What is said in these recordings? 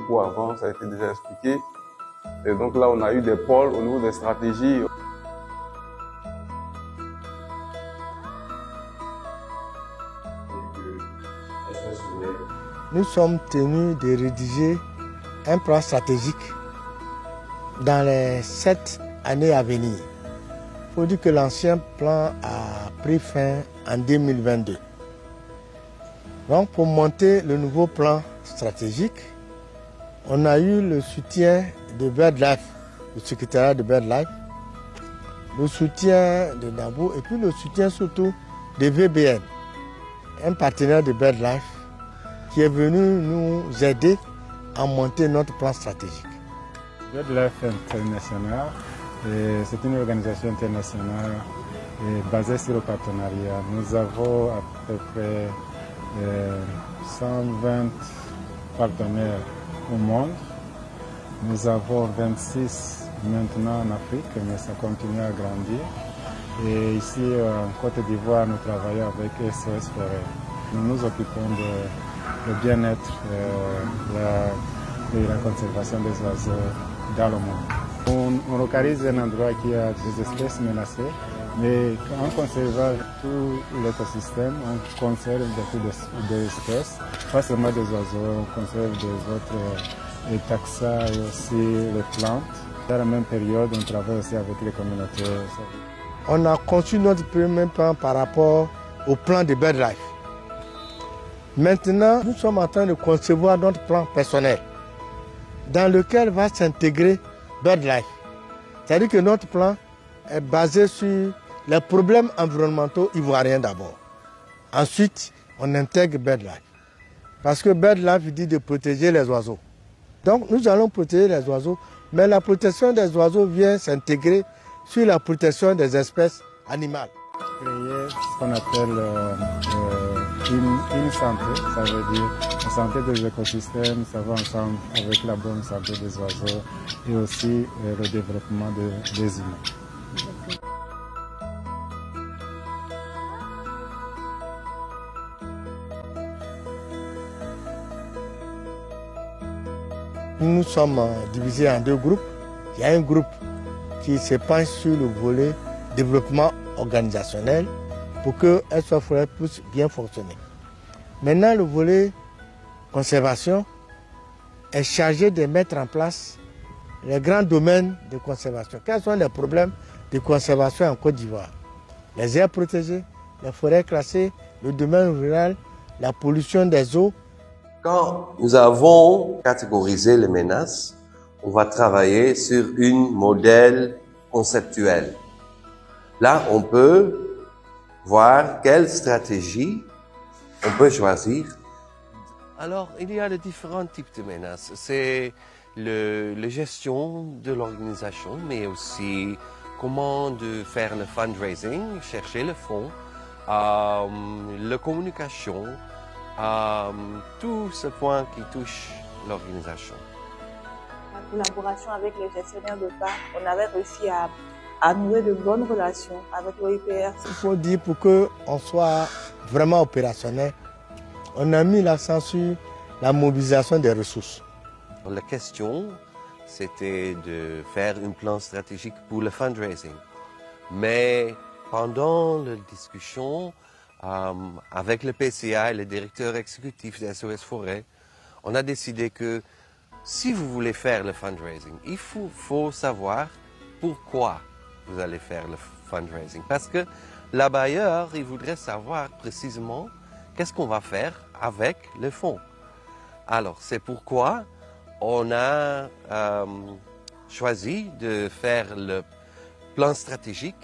beaucoup avant, ça a été déjà expliqué. Et donc là, on a eu des pôles au niveau des stratégies. Nous sommes tenus de rédiger un plan stratégique dans les 7 années à venir. Il faut dire que l'ancien plan a pris fin en 2022. Donc pour monter le nouveau plan stratégique, on a eu le soutien de BirdLife, le secrétariat de BirdLife, le soutien de NABO et puis le soutien surtout de VBN, un partenaire de BirdLife qui est venu nous aider à monter notre plan stratégique. BirdLife International, c'est une organisation internationale basée sur le partenariat. Nous avons à peu près 120 partenaires au monde. Nous avons 26 maintenant en Afrique, mais ça continue à grandir. Et ici en Côte d'Ivoire, nous travaillons avec SOS Forêt. Nous nous occupons du bien-être et la conservation des oiseaux dans le monde. On localise un endroit qui a des espèces menacées, mais en conservant tout l'écosystème, on conserve beaucoup d'espèces, pas seulement des oiseaux, on conserve des autres taxa et aussi les plantes. Dans la même période, on travaille aussi avec les communautés. On a conçu notre premier plan par rapport au plan de BirdLife. Maintenant, nous sommes en train de concevoir notre plan personnel dans lequel va s'intégrer BirdLife. C'est-à-dire que notre plan est basé sur les problèmes environnementaux ivoiriens d'abord. Ensuite, on intègre BirdLife. Parce que BirdLife dit de protéger les oiseaux. Donc nous allons protéger les oiseaux, mais la protection des oiseaux vient s'intégrer sur la protection des espèces animales. Créer ce qu'on appelle une santé, ça veut dire la santé des écosystèmes, ça va ensemble avec la bonne santé des oiseaux et aussi le développement des humains. Nous sommes divisés en deux groupes. Il y a un groupe qui se penche sur le volet développement organisationnel pour que SOS Forêt puisse bien fonctionner. Maintenant, le volet conservation est chargé de mettre en place les grands domaines de conservation. Quels sont les problèmes de conservation en Côte d'Ivoire? Les aires protégées, les forêts classées, le domaine rural, la pollution des eaux. Quand nous avons catégorisé les menaces, on va travailler sur un modèle conceptuel. Là, on peut voir quelle stratégie on peut choisir. Alors, il y a de différents types de menaces. C'est la gestion de l'organisation, mais aussi comment de faire le fundraising, chercher le fonds, la communication, tout ce point qui touche l'organisation. En collaboration avec les gestionnaires de parcs, on avait réussi à nouer de bonnes relations avec l'OIPR. Il faut dire, pour qu'on soit vraiment opérationnel, on a mis l'accent sur la mobilisation des ressources. La question, c'était de faire un plan stratégique pour le fundraising. Mais pendant la discussion avec le PCA et le directeur exécutif de SOS Forêt, on a décidé que si vous voulez faire le fundraising, il faut savoir pourquoi vous allez faire le fundraising. Parce que la bailleur, il voudrait savoir précisément qu'est-ce qu'on va faire avec le fonds. Alors, c'est pourquoi on a choisi de faire le plan stratégique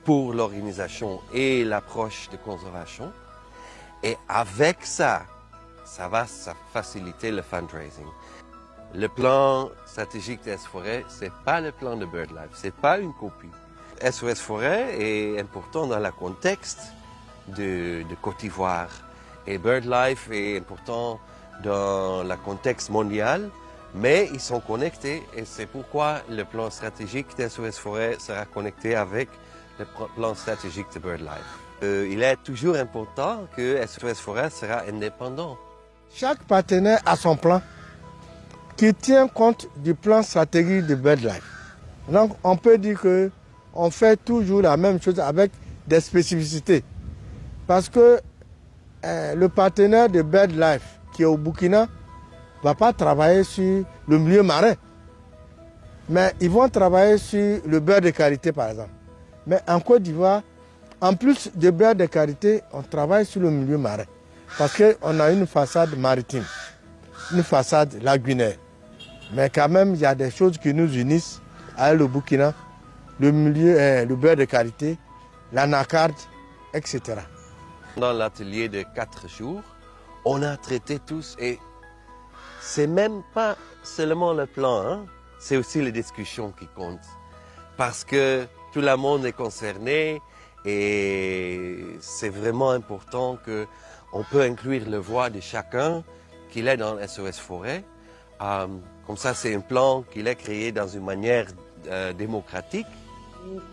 pour l'organisation et l'approche de conservation. Et avec ça, ça va faciliter le fundraising. Le plan stratégique de SOS Forêt, ce n'est pas le plan de BirdLife, ce n'est pas une copie. SOS Forêt est important dans le contexte de Côte d'Ivoire et BirdLife est important dans le contexte mondial, mais ils sont connectés et c'est pourquoi le plan stratégique de SOS Forêt sera connecté avec le plan stratégique de BirdLife. Il est toujours important que SOS Forêt sera indépendant. Chaque partenaire a son plan. qui tient compte du plan stratégique de BirdLife. Donc on peut dire qu'on fait toujours la même chose avec des spécificités. Parce que le partenaire de BirdLife qui est au Burkina ne va pas travailler sur le milieu marin. Mais ils vont travailler sur le beurre de qualité par exemple. Mais en Côte d'Ivoire, en plus de beurre de qualité, on travaille sur le milieu marin. Parce qu'on a une façade maritime, une façade lagunaire. Mais quand même, il y a des choses qui nous unissent avec le Burkina, le beurre de qualité, l'anacarde, etc. Dans l'atelier de 4 jours, on a traité tous et c'est même pas seulement le plan, hein? C'est aussi les discussions qui comptent. Parce que tout le monde est concerné et c'est vraiment important qu'on peut inclure la voix de chacun qu'il est dans SOS Forêt. Comme ça, c'est un plan qu'il est créé dans une manière démocratique.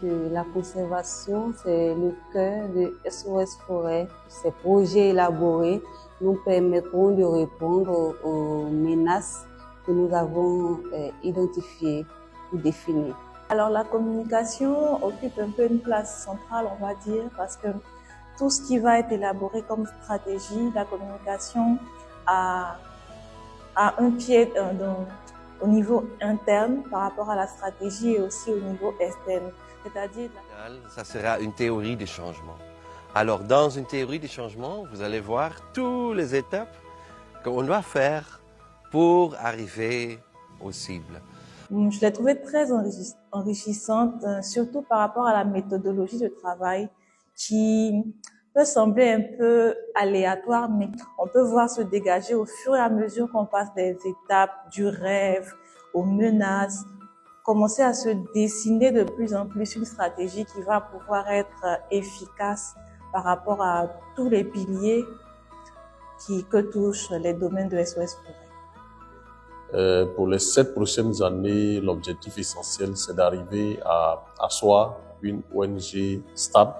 La conservation, c'est le cœur de SOS Forêt. Ces projets élaborés nous permettront de répondre aux menaces que nous avons identifiées ou définies. Alors la communication occupe un peu une place centrale, on va dire, parce que tout ce qui va être élaboré comme stratégie, la communication a un pied au niveau interne par rapport à la stratégie et aussi au niveau externe. C'est-à-dire, ça sera une théorie de changement. Alors dans une théorie de changement, vous allez voir toutes les étapes qu'on doit faire pour arriver aux cibles. Je l'ai trouvée très enrichissante, surtout par rapport à la méthodologie de travail qui peut sembler un peu aléatoire, mais on peut voir se dégager au fur et à mesure qu'on passe des étapes du rêve aux menaces, commencer à se dessiner de plus en plus une stratégie qui va pouvoir être efficace par rapport à tous les piliers que touchent les domaines de SOS Forêt. Pour les 7 prochaines années, l'objectif essentiel, c'est d'arriver à asseoir une ONG stable,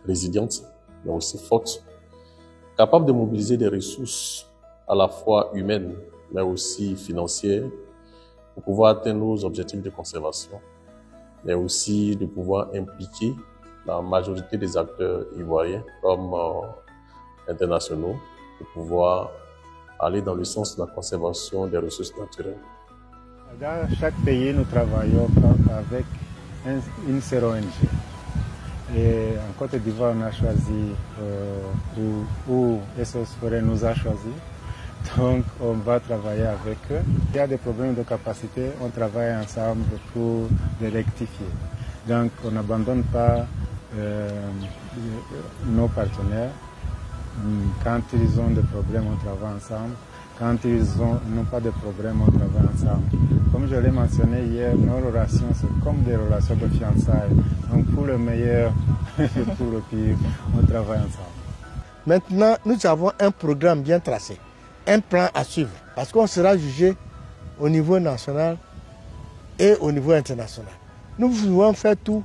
résiliente, mais aussi forte, capable de mobiliser des ressources à la fois humaines, mais aussi financières, pour pouvoir atteindre nos objectifs de conservation, mais aussi de pouvoir impliquer la majorité des acteurs ivoiriens comme internationaux, pour pouvoir aller dans le sens de la conservation des ressources naturelles. Dans chaque pays, nous travaillons avec une seule ONG. Et en Côte d'Ivoire, on a choisi où SOS Forêt nous a choisi. Donc, on va travailler avec eux. Il y a des problèmes de capacité, on travaille ensemble pour les rectifier. Donc, on n'abandonne pas nos partenaires. Quand ils ont des problèmes, on travaille ensemble. Quand ils n'ont pas de problème, on travaille ensemble. Comme je l'ai mentionné hier, nos relations, c'est comme des relations de fiançailles. Donc pour le meilleur et pour le pire, on travaille ensemble. Maintenant, nous avons un programme bien tracé, un plan à suivre, parce qu'on sera jugé au niveau national et au niveau international. Nous voulons faire tout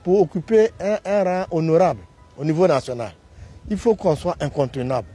pour occuper un rang honorable au niveau national. Il faut qu'on soit incontournable.